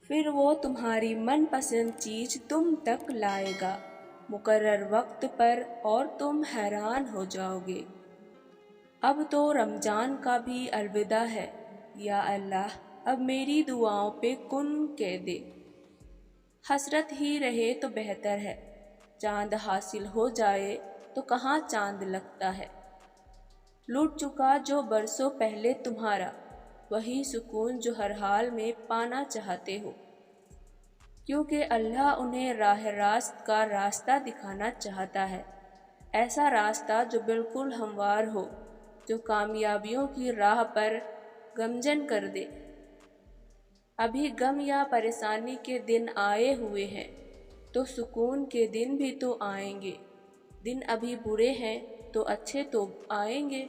پھر وہ تمہاری من پسند چیز تم تک لائے گا مقرر وقت پر اور تم حیران ہو جاؤ گے۔ اب تو رمضان کا بھی الوداع ہے۔ یا اللہ اب میری دعاؤں پہ کن کہہ دے۔ حسرت ہی رہے تو بہتر ہے، چاند حاصل ہو جائے تو کہاں چاند لگتا ہے۔ لوٹ چکا جو برسوں پہلے تمہارا وہی سکون جو ہر حال میں پانا چاہتے ہو، کیونکہ اللہ انہیں راہ راست کا راستہ دکھانا چاہتا ہے، ایسا راستہ جو بالکل ہموار ہو، جو کامیابیوں کی راہ پر گامزن کر دے۔ ابھی غم یا پریشانی کے دن آئے ہوئے ہیں تو سکون کے دن بھی تو آئیں گے۔ دن ابھی برے ہیں تو اچھے تو آئیں گے۔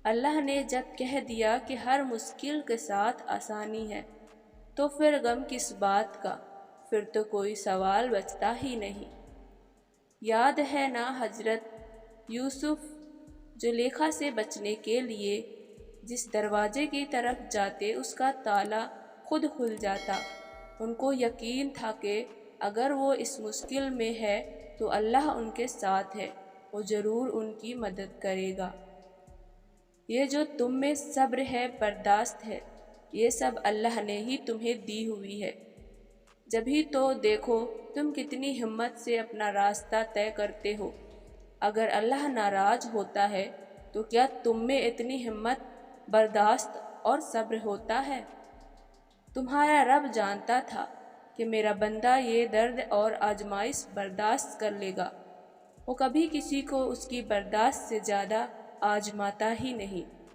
اللہ نے جب کہہ دیا کہ ہر مشکل کے ساتھ آسانی ہے تو پھر غم کس بات کا، پھر تو کوئی سوال بچتا ہی نہیں۔ یاد ہے نا حضرت یوسف زلیخا سے بچنے کے لیے جس دروازے کی طرف جاتے اس کا تالا خود کھل جاتا۔ ان کو یقین تھا کہ اگر وہ اس مشکل میں ہے تو اللہ ان کے ساتھ ہے، وہ ضرور ان کی مدد کرے گا۔ یہ جو تم میں صبر ہے، برداشت ہے، یہ سب اللہ نے ہی تمہیں دی ہوئی ہے۔ جبھی تو دیکھو تم کتنی ہمت سے اپنا راستہ طے کرتے ہو۔ اگر اللہ ناراض ہوتا ہے تو کیا تم میں اتنی ہمت، برداشت اور صبر ہوتا ہے؟ تمہارا رب جانتا تھا کہ میرا بندہ یہ درد اور آزمائش برداشت کر لے گا، وہ کبھی کسی کو اس کی برداشت سے زیادہ آزماتا ہی نہیں۔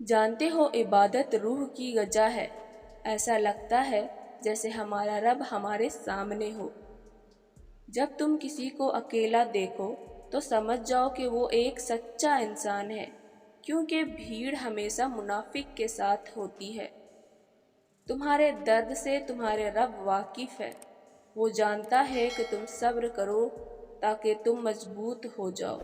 جانتے ہو عبادت روح کی غذا ہے، ایسا لگتا ہے جیسے ہمارا رب ہمارے سامنے ہو۔ جب تم کسی کو اکیلا دیکھو تو سمجھ جاؤ کہ وہ ایک سچا انسان ہے، کیونکہ بھیڑ ہمیشہ منافق کے ساتھ ہوتی ہے۔ تمہارے درد سے تمہارے رب واقف ہے، وہ جانتا ہے کہ تم صبر کرو تاکہ تم مضبوط ہو جاؤ۔